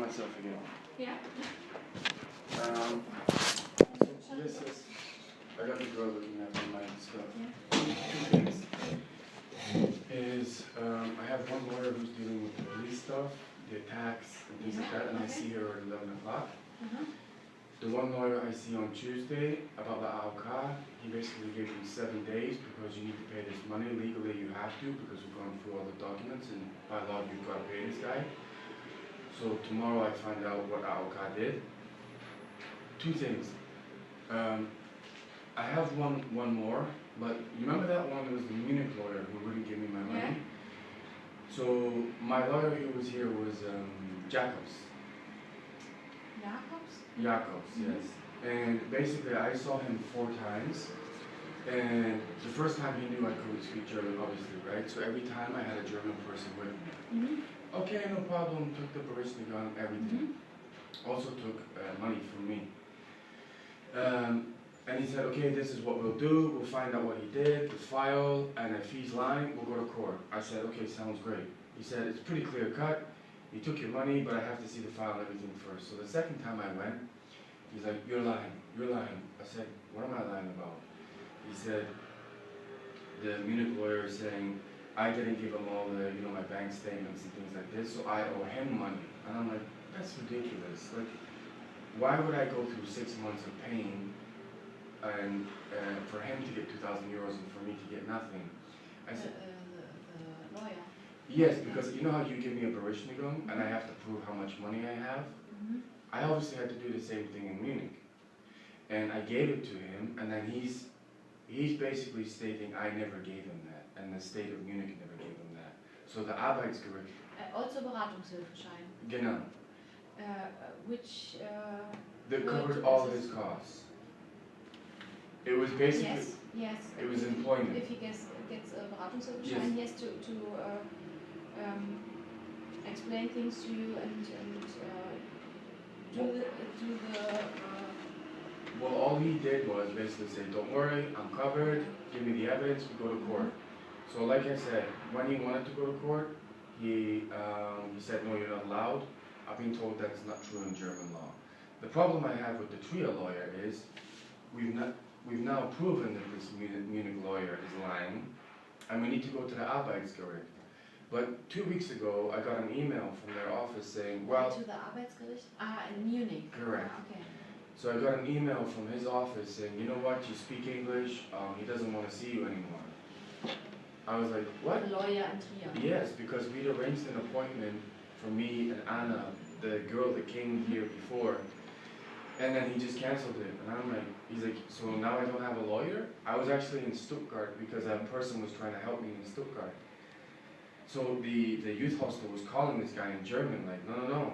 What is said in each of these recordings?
myself again. Yeah. Yes. I got the girl looking at my stuff. Yeah. Two things is I have one lawyer who's dealing with the police stuff, the tax and things like that, and I see her at 11 o'clock. The one lawyer I see on Tuesday about the AOK, he basically gave me 7 days because you need to pay this money. Legally you have to because we've gone through all the documents and by law you've got to pay this guy. So tomorrow I find out what AOK did. Two things. I have one more, but you remember that one was the Munich lawyer who wouldn't give me my money? Yeah. So my lawyer who was here was Jacobs. Jacobs, yes. And basically I saw him 4 times, and the first time he knew I couldn't speak German, obviously, right? So every time I had a German person with me. Okay, no problem, took the Berechtigung, everything. Also took money from me. And he said, okay, this is what we'll do, we'll find out what he did, the file, and if he's lying, we'll go to court. I said, okay, sounds great. He said, it's pretty clear cut, he took your money, but I have to see the file and everything first. So the second time I went, he's like, you're lying. I said, what am I lying about? He said, the Munich lawyer is saying, I didn't give him all the, my bank statements and things like this, so I owe him money. And I'm like, that's ridiculous. Like, why would I go through 6 months of pain and for him to get 2,000 euros and for me to get nothing? I said, the lawyer. yes, because you know how you give me a Berechtigung and I have to prove how much money I have? I obviously had to do the same thing in Munich. And I gave it to him, and then he's basically stating I never gave him that, and the state of Munich never gave him that. So the Arbeitsgericht. Also Beratungshilfeschein. Genau. Which. That covered all his costs. It was basically. Yes. It was employment. If he gets a Beratungshilfeschein, he has to explain things to you and do the. Well, all he did was basically say, don't worry, I'm covered, give me the evidence, we go to court. So like I said, when he wanted to go to court, he said, no, you're not allowed. I've been told that's not true in German law. The problem I have with the TRIA lawyer is, we've now proven that this Munich lawyer is lying, and we need to go to the Arbeitsgericht. But 2 weeks ago, I got an email from their office saying, well... To the Arbeitsgericht? In Munich. Correct. Okay. So I got an email from his office saying, you know what, you speak English, he doesn't want to see you anymore. I was like, what? The lawyer in Trier. Yes, because we'd arranged an appointment for me and Anna, the girl that came here before, and then he just canceled it. And I'm like, he's like, so now I don't have a lawyer? I was actually in Stuttgart because a person was trying to help me in Stuttgart. So the youth hostel was calling this guy in German, like, no,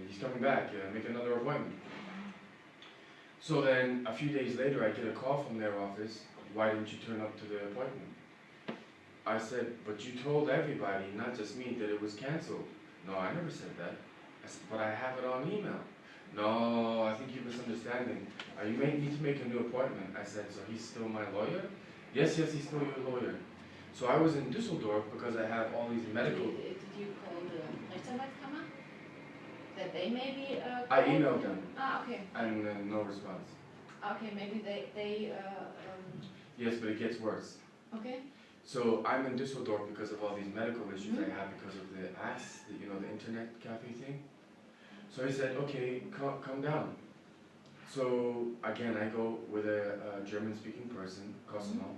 he's coming back, make another appointment. So then, a few days later, I get a call from their office, why didn't you turn up to the appointment? I said, but you told everybody, not just me, that it was canceled. No, I never said that. I said, but I have it on email. No, I think you're misunderstanding. You need to make a new appointment. I said, so he's still my lawyer? Yes, he's still your lawyer. So I was in Düsseldorf because I have all these medical... Did you call the Rechtsanwaltskammer? That they maybe... I emailed them. Okay. And no response. Okay, maybe they Yes, but it gets worse. Okay. So I'm in Düsseldorf because of all these medical issues I have because of the AS, the internet cafe thing. So he said, okay, come down. So again, I go with a German-speaking person, Cosmo,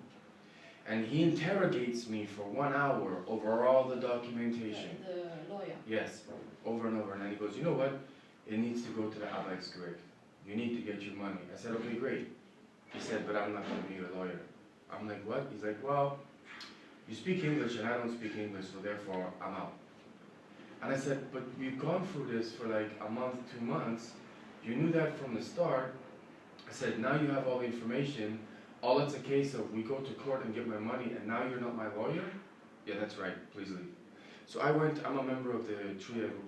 and he interrogates me for 1 hour over all the documentation. The lawyer? Yes, over and over. And then he goes, you know what? It needs to go to the Arbeitsgericht. You need to get your money. I said, okay, great. He said, but I'm not going to be your lawyer. I'm like, what? He's like, well, you speak English and I don't speak English, so therefore I'm out. And I said, but we've gone through this for like a month, 2 months. You knew that from the start. I said, now you have all the information. All it's a case of we go to court and get my money and now you're not my lawyer? Yeah, that's right, please leave. So I went, I'm a member of the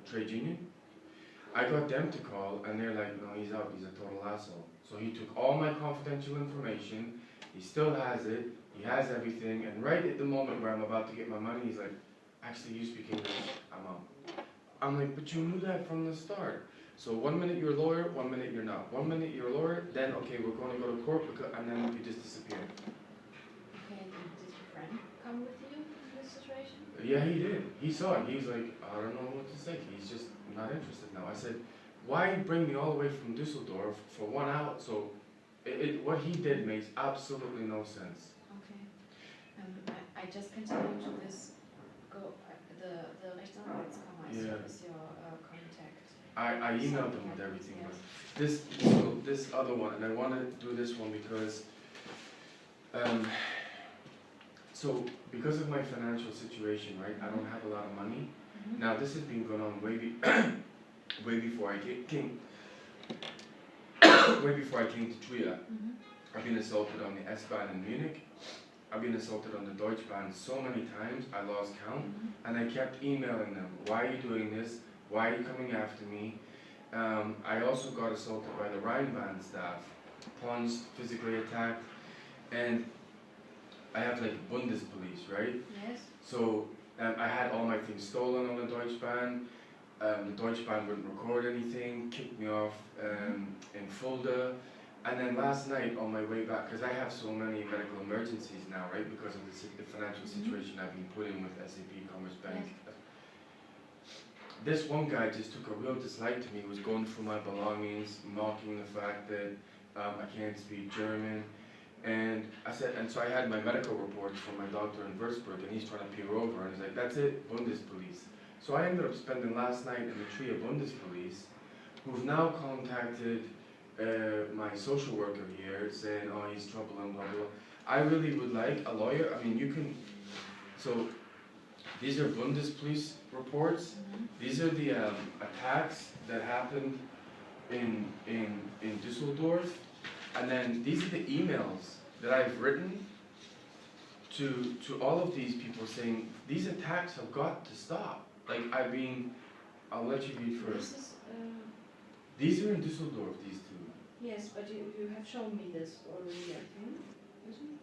trade union. I got them to call and they're like, no, he's out, he's a total asshole. So he took all my confidential information, he still has it, he has everything, and right at the moment where I'm about to get my money, he's like, actually you speak English, I'm out. I'm like, but you knew that from the start. So 1 minute you're a lawyer, 1 minute you're not. 1 minute you're a lawyer, then okay, we're going to go to court, and then you just disappear. Okay, and did your friend come with you in this situation? Yeah, he did. He saw it. He was like, I don't know what to say. He's just not interested now. I said, why bring me all the way from Dusseldorf for 1 hour? So what he did makes absolutely no sense. Okay. I just continue to this, the Rechtsanwaltskammer Yeah. is your contact. I emailed him with everything, Yes. but this other one, and I want to do this one because, so because of my financial situation, right, I don't have a lot of money. Mhm. Now this has been going on way before I came, way before I came to Trier. Mhm. I've been assaulted on the S-Bahn in Munich. I've been assaulted on the Deutsche Bahn so many times, I lost count. Mhm. And I kept emailing them, why are you doing this? Why are you coming after me? I also got assaulted by the Rheinbahn staff, punched, physically attacked, and I have like Bundespolice, right? Yes. So I had all my things stolen on the Deutsche Bahn. The Deutsche Bahn wouldn't record anything, kicked me off in Fulda. And then last night on my way back, because I have so many medical emergencies now, right, because of the financial situation I've been put in with SAP Commerzbank. This one guy just took a real dislike to me, was going through my belongings, mocking the fact that I can't speak German. And I said, and so I had my medical reports from my doctor in Würzburg, and he's trying to peer over, and he's like, that's it, Bundespolice. So I ended up spending last night in the Trier Bundespolice, who've now contacted my social worker here, saying, oh, he's trouble and blah, blah. I really would like a lawyer. I mean, you can, so these are Bundespolice reports. Mhm. These are the attacks that happened in Düsseldorf. And then these are the emails that I've written to all of these people saying, these attacks have got to stop. Like, I'll let you read first. This is, These are in Düsseldorf, these two. yes, but you have shown me this already, I think, isn't it?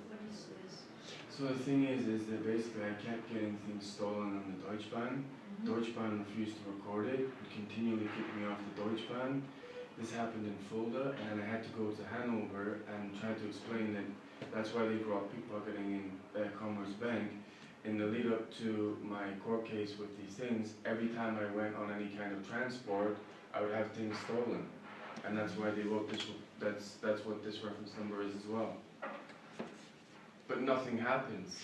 What is this? So the thing is that basically I kept getting things stolen on the Deutsche Bahn. Mhm. Deutsche Bahn refused to record it, would continually kick me off the Deutsche Bahn. This happened in Fulda, and I had to go to Hanover and try to explain that that's why they brought pickpocketing in Commerzbank. In the lead up to my court case with these things, every time I went on any kind of transport, I would have things stolen. And that's why they wrote this, that's what this reference number is as well. But nothing happens.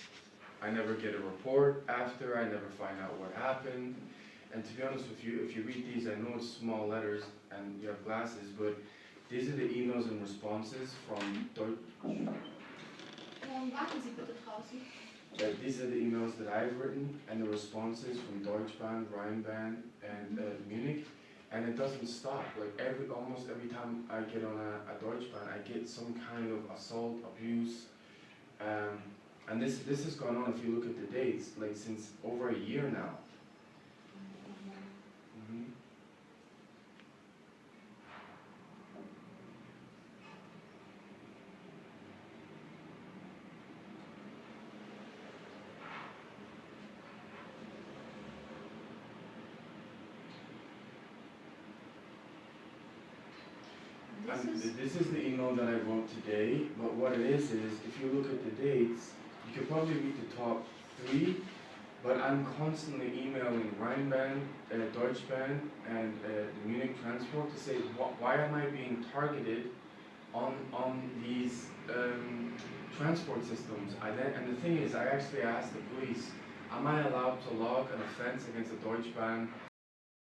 I never get a report after, I never find out what happened. And to be honest with you, if you read these, I know it's small letters and you have glasses, but these are the emails and responses from Warten Sie bitte draußen. these are the emails that I've written and the responses from Deutsche Bahn, Rheinbahn, and Munich. And it doesn't stop. Like almost every time I get on a Deutsche Bahn, I get some kind of assault, abuse. And this has gone on, if you look at the dates, like since over a year now. Mhm. This is the email that I wrote today, but what it is if you look at the dates, you could probably read the top 3, but I'm constantly emailing Rheinbahn, Deutsche Bahn, and the Munich Transport to say, why am I being targeted on these transport systems? And the thing is, I actually asked the police, am I allowed to log an offense against the Deutsche Bahn